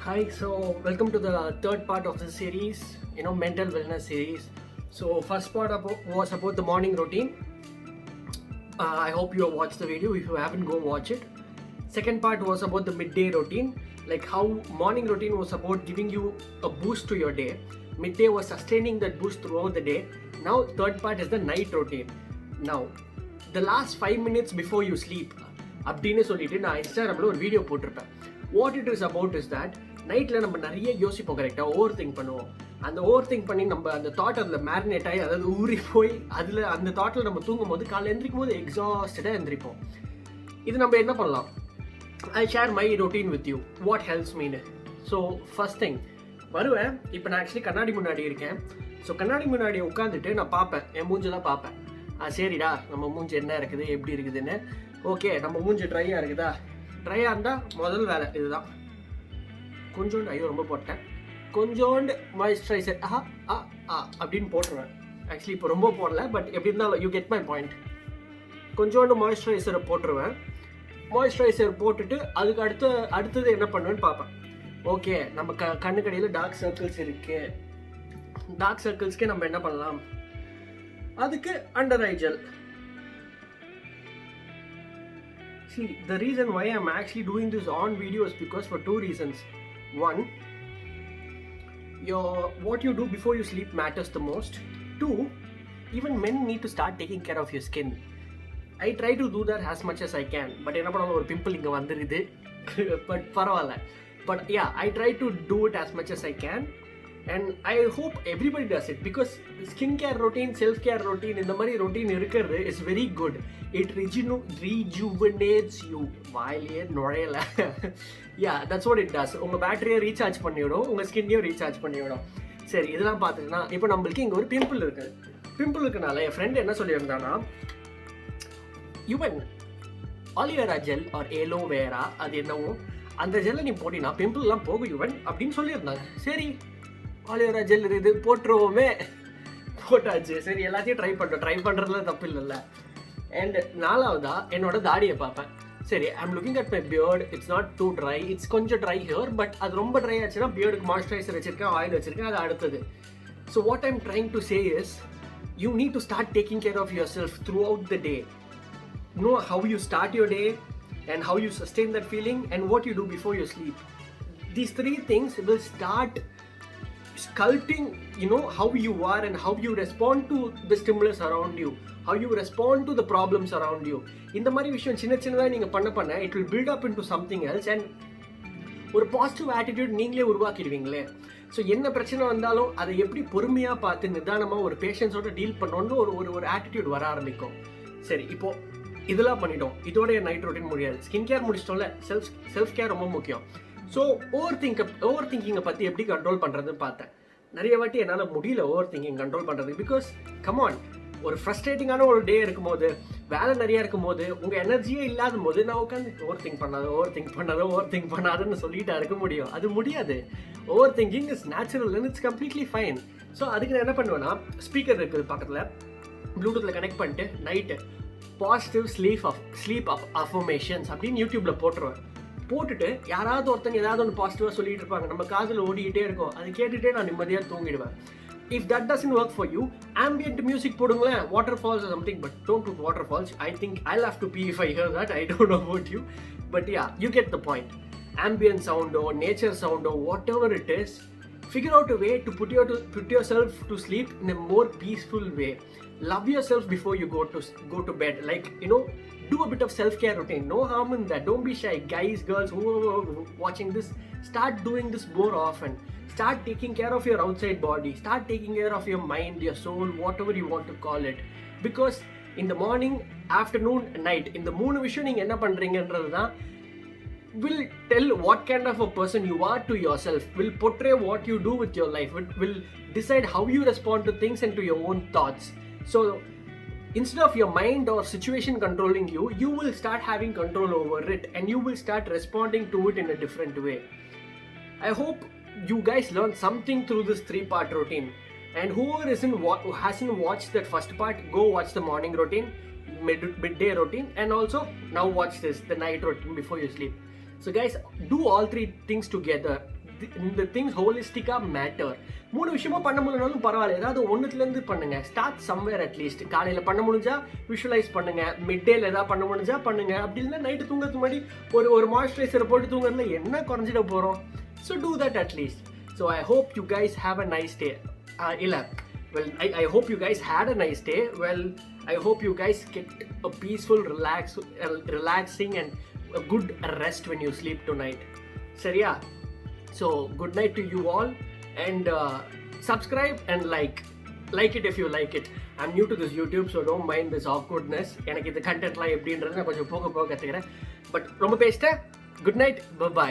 Hi, so welcome to the third part of the series, mental wellness series. So first part was about the morning routine. I hope you have watched the video. If you haven't, go watch it. Second part was about the midday routine, like how morning routine was about giving you a boost to your day. Midday was sustaining that boost throughout the day. Now third part is the night routine. Now, the last 5 minutes before you sleep, அப்படின்னு சொல்லிட்டு நான் இன்ஸ்டாகிராமில் ஒரு video போட்டிருப்பேன். What it is about is that நைட்டில் நம்ம நிறைய யோசிப்போம், கரெக்டாக ஓவர் திங்க் பண்ணுவோம். அந்த ஓவர் திங்க் பண்ணி நம்ம அந்த தாட் அதில் மேரினேட் ஆகி, அதாவது ஊறி போய் அதில் அந்த தாட்டில் நம்ம தூங்கும் போது காலையில் எந்திரிக்கும் போது எக்ஸாஸ்டடாக எந்திரிப்போம். இது நம்ம என்ன பண்ணலாம்? ஐ share my routine with you, what helps மீனு. ஸோ ஃபர்ஸ்ட் திங் வருவேன். இப்போ நான் ஆக்சுவலி கண்ணாடி முன்னாடி இருக்கேன். ஸோ கண்ணாடி முன்னாடி உட்காந்துட்டு நான் பார்ப்பேன், என் மூஞ்செல்லாம் பார்ப்பேன். சரிடா, நம்ம மூஞ்சி என்ன இருக்குது, எப்படி இருக்குதுன்னு. ஓகே, நம்ம மூஞ்சி ட்ரையாக இருக்குதா? ட்ரையாக இருந்தால் முதல் வேலை இதுதான். கொஞ்சோண்டு, ஐயோ ரொம்ப போட்டேன், கொஞ்சோண்டு மாய்ஸ்சரைசர் அப்படின்னு போட்டுருவேன். ஆக்சுவலி இப்போ ரொம்ப போடல, பட் எப்படி இருந்தாலும் யூ கெட் மை பாயிண்ட். கொஞ்சோண்டு மாய்ஸ்சரைசரை போட்டுருவேன். மாய்ஸ்சரைசர் போட்டுட்டு அதுக்கு அடுத்தது என்ன பண்ணுவேன்னு பார்ப்பேன். ஓகே, நம்ம கண்ணுக்கடியில் டார்க் சர்க்கிள்ஸ் இருக்குது. டார்க் சர்க்கிள்ஸ்க்கு நம்ம என்ன பண்ணலாம்? அதுக்கு under eye gel. See, the reason why I'm actually doing this on video is because for two reasons. One, what you do before you sleep matters the most. Two, even men need to start taking care of your skin. I try to do that as much as I can, but என்ன பண்ணாலும் ஒரு pimple இங்கே வந்துடுது. But பரவாயில்ல. But yeah, I try to do it as much as I can. And I hope everybody does it, because skincare routine, self-care routine, இந்த மாதிரி routine இருக்கிறது is very good. It rejuvenates you. வாயிலே நுழையல. Yeah, that's what it does. உங்கள் பேட்டரியை recharge பண்ணிவிடும், உங்கள் ஸ்கின்னையும் recharge பண்ணிவிடும். சரி, இதெல்லாம் பார்த்துட்டுனா இப்போ நம்மளுக்கு இங்கே ஒரு பிம்பிள் இருக்குது. பிம்பிள் இருக்கனால என் ஃப்ரெண்ட் என்ன சொல்லியிருந்தானா, யுவன் ஆலிவேரா ஜெல் ஆர் ஏலோவேரா, அது என்னவோ அந்த ஜெல்லை நீ போட்டினா பிம்பிள்லாம் போகும் யுவன் அப்படின்னு சொல்லியிருந்தாங்க. சரி, ஆலிவேரா ஜெல் இருக்குது, போட்டுருவோமே. போட்டாச்சு. சரி, எல்லாத்தையும் ட்ரை பண்ணுறதுல தப்பு இல்லைல்ல. அண்ட் நாலாவதா என்னோட தாடியை பார்ப்பேன். சரி, I'm looking at my beard. It's not too dry, it's கொஞ்சம் ட்ரை ஹியர், பட் அது ரொம்ப ட்ரை ஆச்சுன்னா பியர்டுக்கு மாய்ஸ்சரைசர் வச்சிருக்கேன், ஆயில் வச்சிருக்கேன், அது அடுத்தது. So what I'm trying to say is, you need to start taking care of yourself throughout the day. Know how you start your day and how you sustain that feeling and what you do before you sleep. These three things will start sculpting, how you are and how you respond to the stimulus around you, how you respond to the problems around you. இந்த மாதிரி விஷயம் சின்னதாக நீங்கள் பண்ண it will build up into something else, and ஒரு positive attitude நீங்களே உருவாக்கிடுவீங்களே. So என்ன பிரச்சனை வந்தாலும் அதை எப்படி பொறுமையாக பார்த்து நிதானமாக ஒரு பேஷன்ஸோட டீல் பண்ணோன்னு ஒரு ஆட்டிடியூட் வர ஆரம்பிக்கும். சரி, இப்போது இதெல்லாம் பண்ணிட்டோம். இதோட நைட் ரொட்டீன் முடியாது. ஸ்கின் கேர் முடிச்சிட்டோம்ல, செல்ஃப் கேர் ரொம்ப முக்கியம். ஸோ ஓவர் திங்கிங்கை பற்றி எப்படி கண்ட்ரோல் பண்ணுறதுன்னு பார்த்தேன். நிறைய வாட்டி என்னால் முடியல ஓவர் திங்கிங் கண்ட்ரோல் பண்ணுறது. பிகாஸ் கமான், ஒரு ஃப்ரஸ்ட்ரேட்டிங்கான ஒரு டே இருக்கும்போது, வேலை நிறையா இருக்கும்போது, உங்கள் எனர்ஜியே இல்லாத போது நான் உட்காந்து ஓவர் திங்க் பண்ணாதுன்னு சொல்லிட்டு இருக்க முடியும்? அது முடியாது. Over thinking is natural and it's completely fine. So அதுக்கு நான் என்ன பண்ணுவேன்னா, ஸ்பீக்கர் இருக்குது பக்கத்தில், ப்ளூடூத்தில் கனெக்ட் பண்ணிட்டு நைட்டு பாசிட்டிவ் ஸ்லீப் அஃபர்மேஷன்ஸ் அப்படின்னு யூடியூப்பில் போட்டுட்டு யாராவது ஒருத்தங்க ஏதாவது ஒன்று பாசிட்டிவாக சொல்லிட்டு இருப்பாங்க, நம்ம காதில் ஓடிக்கிட்டே இருக்கும். அது கேட்டுகிட்டே நான் நிம்மதியாக தூங்கிடுவேன். If that doesn't work for you, ambient music போடுங்களேன், waterfalls something, but don't put waterfalls. I think I'll have to pee if I hear that. I don't know about you, but yeah, you get the point. Ambient sound or nature sound or whatever it is, figure out a way to put yourself to sleep in a more peaceful way. Love yourself before you go to bed. Like, do a bit of self-care routine. No harm in that. Don't be shy. Guys, girls, who are watching this, start doing this more often. Start taking care of your outside body. Start taking care of your mind, your soul, whatever you want to call it. Because in the morning, afternoon, night, in the மூணு விஷயம் நீங்கள் என்ன பண்ணுறீங்கன்றது தான் will tell what kind of a person you are to yourself, will portray what you do with your life, will decide how you respond to things and to your own thoughts. So instead of your mind or situation controlling you, you will start having control over it and you will start responding to it in a different way. I hope you guys learned something through this 3-part routine. And whoever hasn't watched that first part, go watch the morning routine, midday routine, and also now watch the night routine before you sleep. So guys, do all three things together. இந்த things ஹோலிஸ்டிக்காக matter. 3 விஷயமும் பண்ண முடியலனாலும் பரவாயில்ல, ஏதாவது ஒன்றுத்துலேருந்து பண்ணுங்க. Start somewhere at least. காலையில் பண்ண முடிஞ்சா விஷுவலைஸ் பண்ணுங்க, மிட் டேல ஏதாவது பண்ண முடிஞ்சா பண்ணுங்க. அப்படி இல்லைன்னா நைட்டு தூங்குறதுக்கு முன்னாடி ஒரு மாய்ஸ்சரைசரை போட்டு தூங்குறதுல என்ன குறைஞ்சிட போகிறோம்? So do that at least. So I hope you guys have a nice day. இல்லை, well, I hope you guys had a nice day. Well, I hope you guys get a peaceful, relaxing and a good rest when you sleep tonight. Seriya? So, good night to you all, and subscribe and like it if you like it. I'm new to this YouTube, so don't mind this awkwardness. எனக்கு இந்த கண்டென்ட்லாம் எப்படின்றது நான் கொஞ்சம் போக கற்றுக்கிறேன். But ரொம்ப பேசிட்டேன். Good night, by.